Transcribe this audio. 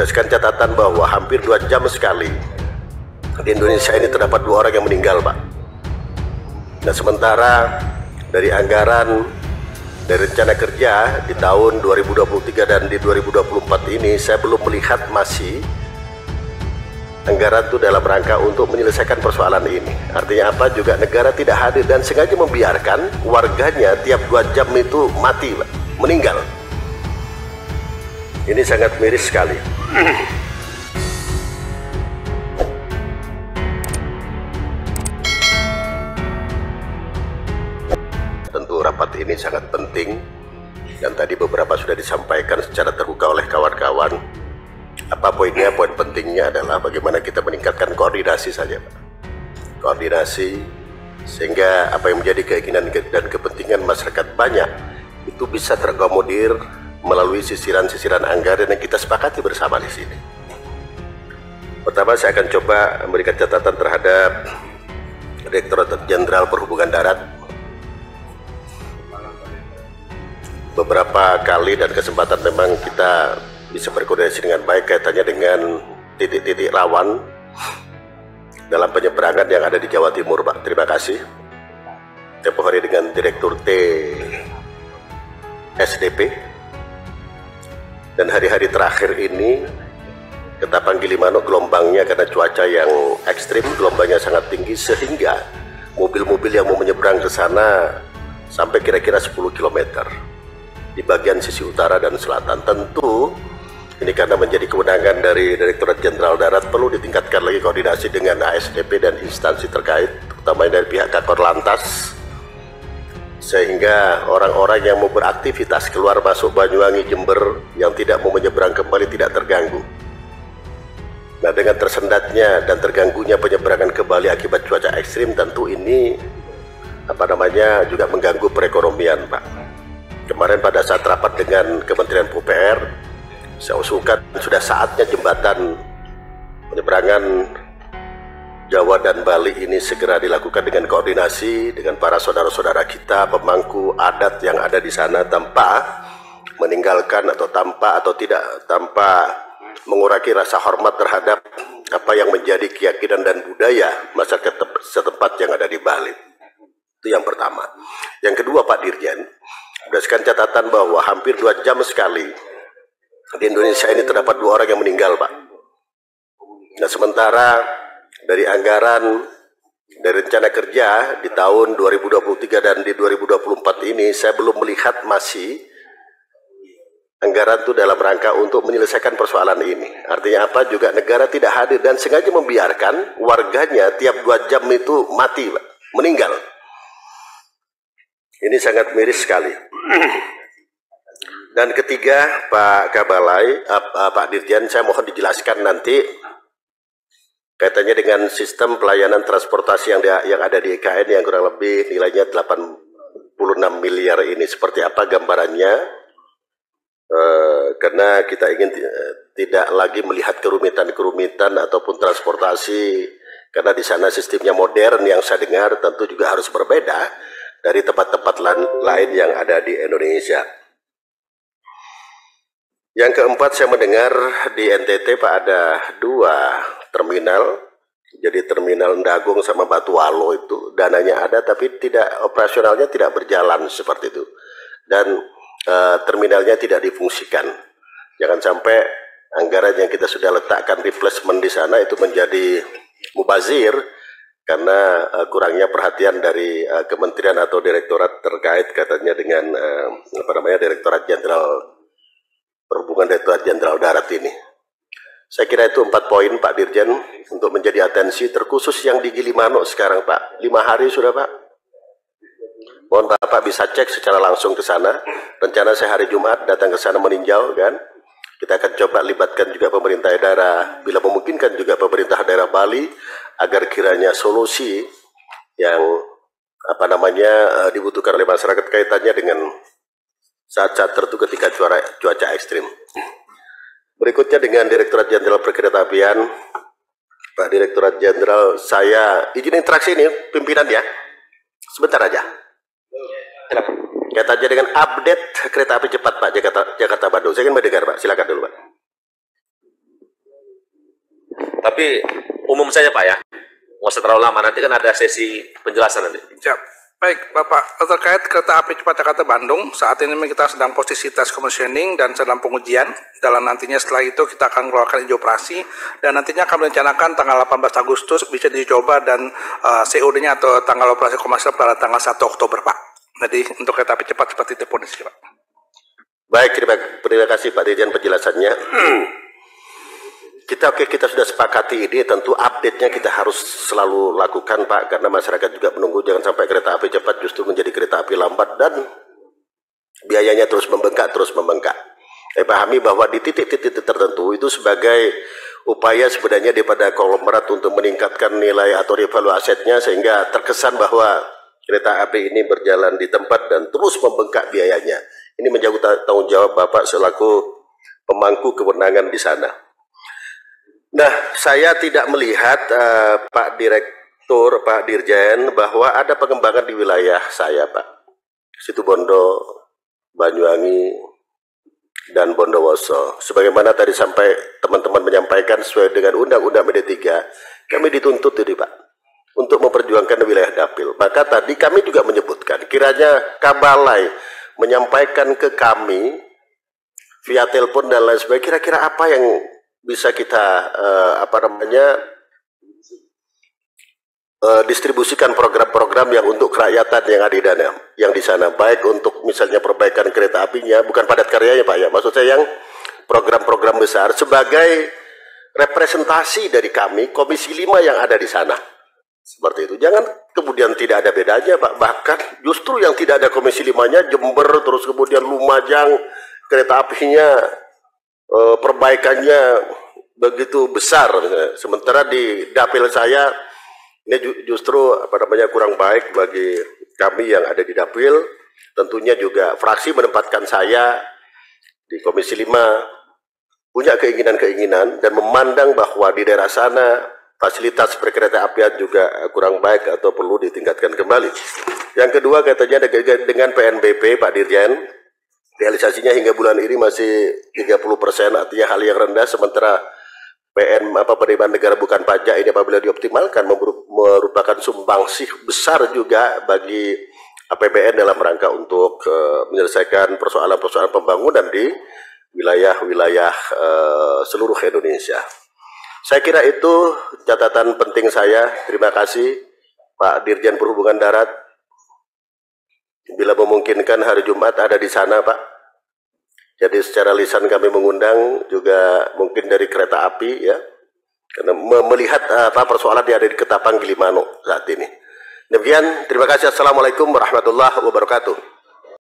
berdasarkan catatan bahwa hampir 2 jam sekali di Indonesia ini terdapat 2 orang yang meninggal, Pak. Nah, sementara dari anggaran dari rencana kerja di tahun 2023 dan di 2024 ini saya belum melihat masih anggaran itu dalam rangka untuk menyelesaikan persoalan ini. Artinya apa? Juga negara tidak hadir dan sengaja membiarkan warganya tiap 2 jam itu mati, Pak, meninggal. Ini sangat miris sekali. Tentu rapat ini sangat penting dan tadi beberapa sudah disampaikan secara terbuka oleh kawan-kawan. Apa poinnya? Poin pentingnya adalah bagaimana kita meningkatkan koordinasi saja, Pak. Koordinasi sehingga apa yang menjadi keinginan dan kepentingan masyarakat banyak itu bisa terakomodir melalui sisiran-sisiran anggaran yang kita sepakati bersama di sini. Pertama, saya akan coba memberikan catatan terhadap Direktorat Jenderal Perhubungan Darat. Beberapa kali dan kesempatan memang kita bisa berkoordinasi dengan baik kaitannya dengan titik-titik rawan dalam penyeberangan yang ada di Jawa Timur, Pak. Terima kasih. Tempoh hari dengan Direktur T SDP dan hari-hari terakhir ini Ketapang Gilimanuk gelombangnya karena cuaca yang ekstrim, gelombangnya sangat tinggi sehingga mobil-mobil yang mau menyeberang ke sana sampai kira-kira 10 km di bagian sisi utara dan selatan. Tentu ini karena menjadi kewenangan dari Direktorat Jenderal Darat, perlu ditingkatkan lagi koordinasi dengan ASDP dan instansi terkait, utamanya dari pihak Kakor Lantas, sehingga orang-orang yang mau beraktivitas keluar masuk Banyuwangi, Jember yang tidak mau menyeberang kembali tidak terganggu. Nah, dengan tersendatnya dan terganggunya penyeberangan ke Bali akibat cuaca ekstrim, tentu ini juga mengganggu perekonomian, Pak. Kemarin pada saat rapat dengan Kementerian PUPR, saya usulkan sudah saatnya jembatan penyeberangan Jawa dan Bali ini segera dilakukan dengan koordinasi dengan para saudara-saudara kita pemangku adat yang ada di sana, tanpa meninggalkan atau tanpa mengurangi rasa hormat terhadap apa yang menjadi keyakinan dan budaya masyarakat setempat yang ada di Bali. Itu yang pertama. Yang kedua, Pak Dirjen, berdasarkan catatan bahwa hampir 2 jam sekali di Indonesia ini terdapat 2 orang yang meninggal, Pak. Nah, sementara dari anggaran dari rencana kerja di tahun 2023 dan di 2024 ini saya belum melihat masih anggaran itu dalam rangka untuk menyelesaikan persoalan ini. Artinya apa? Juga negara tidak hadir dan sengaja membiarkan warganya tiap 2 jam itu mati, Pak, meninggal. Ini sangat miris sekali. Dan ketiga, Pak Kabalai, Pak Dirjen, saya mohon dijelaskan nanti kaitannya dengan sistem pelayanan transportasi yang ada di IKN yang kurang lebih nilainya 86 miliar ini. Seperti apa gambarannya? Karena kita ingin tidak lagi melihat kerumitan-kerumitan ataupun transportasi, karena di sana sistemnya modern yang saya dengar tentu juga harus berbeda dari tempat-tempat lain yang ada di Indonesia. Yang keempat, saya mendengar di NTT, Pak, ada 2 terminal. Jadi terminal Ndagung sama Batualo itu dananya ada tapi operasionalnya tidak berjalan seperti itu. Dan terminalnya tidak difungsikan. Jangan sampai anggaran yang kita sudah letakkan replacement di sana itu menjadi mubazir karena kurangnya perhatian dari kementerian atau direktorat terkait katanya dengan Direktorat Jenderal Perhubungan, Direktorat Jenderal Darat ini. Saya kira itu 4 poin, Pak Dirjen, untuk menjadi atensi, terkhusus yang di Gilimanuk sekarang, Pak. 5 hari sudah, Pak. Mohon Bapak bisa cek secara langsung ke sana. Rencana saya hari Jumat datang ke sana meninjau, kan. Kita akan coba libatkan juga pemerintah daerah, bila memungkinkan juga pemerintah daerah Bali, agar kiranya solusi yang dibutuhkan oleh masyarakat kaitannya dengan saat-saat tertentu ketika cuaca ekstrim. Berikutnya dengan Direktorat Jenderal Perkeretaapian, Pak Direktorat Jenderal, saya izin interaksi ini pimpinan ya, sebentar aja. Kaitannya dengan update kereta api cepat, Pak, Jakarta Bandung. Saya ingin mendengar, Pak, silakan dulu, Pak. Tapi umum saja Pak ya, nggak usah terlalu lama, nanti kan ada sesi penjelasan nanti. Siap. Baik, Bapak, terkait kereta api cepat Jakarta Bandung, saat ini kita sedang posisi tes commissioning dan sedang pengujian, dan nantinya setelah itu kita akan mengeluarkan izin operasi, dan nantinya akan merencanakan tanggal 18 Agustus bisa dicoba dan COD-nya atau tanggal operasi komersial pada tanggal 1 Oktober, Pak. Jadi untuk kereta api cepat seperti itu kondisi, Pak. Baik, terima kasih Pak Dirjen penjelasannya. Kita sudah sepakati ini, tentu update-nya kita harus selalu lakukan Pak, karena masyarakat juga menunggu, jangan sampai kereta api cepat justru menjadi kereta api lambat dan biayanya terus membengkak. Saya pahami bahwa di titik-titik tertentu itu sebagai upaya sebenarnya daripada konglomerat untuk meningkatkan nilai atau value asetnya, sehingga terkesan bahwa kereta api ini berjalan di tempat dan terus membengkak biayanya. Ini menjadi tanggung jawab Bapak selaku pemangku kewenangan di sana. Nah, saya tidak melihat Pak Direktur, Pak Dirjen, bahwa ada pengembangan di wilayah saya, Pak. Situbondo, Banyuwangi, dan Bondowoso. Sebagaimana tadi sampai teman-teman menyampaikan sesuai dengan Undang-Undang MD3, kami dituntut ini, Pak, untuk memperjuangkan wilayah dapil. Maka tadi kami juga menyebutkan, kiranya Kabalai menyampaikan ke kami via telepon dan lain sebagainya, kira-kira apa yang bisa kita distribusikan program-program yang untuk kerakyatan yang ada di dana, yang di sana, baik untuk misalnya perbaikan kereta apinya, bukan padat karyanya Pak ya, maksud saya yang program-program besar sebagai representasi dari kami Komisi 5 yang ada di sana. Seperti itu. Jangan kemudian tidak ada bedanya Pak, bahkan justru yang tidak ada Komisi 5-nya Jember, terus kemudian Lumajang, kereta apinya perbaikannya begitu besar, sementara di dapil saya ini justru kurang baik bagi kami yang ada di dapil. Tentunya juga fraksi menempatkan saya di Komisi 5 punya keinginan-keinginan dan memandang bahwa di daerah sana fasilitas perkereta apian juga kurang baik atau perlu ditingkatkan kembali. Yang kedua katanya dengan PNBP Pak Dirjen, realisasinya hingga bulan ini masih 30%, artinya hal yang rendah, sementara penerimaan negara bukan pajak ini apabila dioptimalkan merupakan sumbangsih besar juga bagi APBN dalam rangka untuk menyelesaikan persoalan-persoalan pembangunan di wilayah-wilayah seluruh Indonesia. Saya kira itu catatan penting saya. Terima kasih Pak Dirjen Perhubungan Darat. Bila memungkinkan hari Jumat ada di sana Pak. Jadi secara lisan kami mengundang juga mungkin dari kereta api ya, karena melihat persoalan yang ada di Ketapang Gilimanuk saat ini. Demikian, terima kasih. Assalamualaikum warahmatullahi wabarakatuh.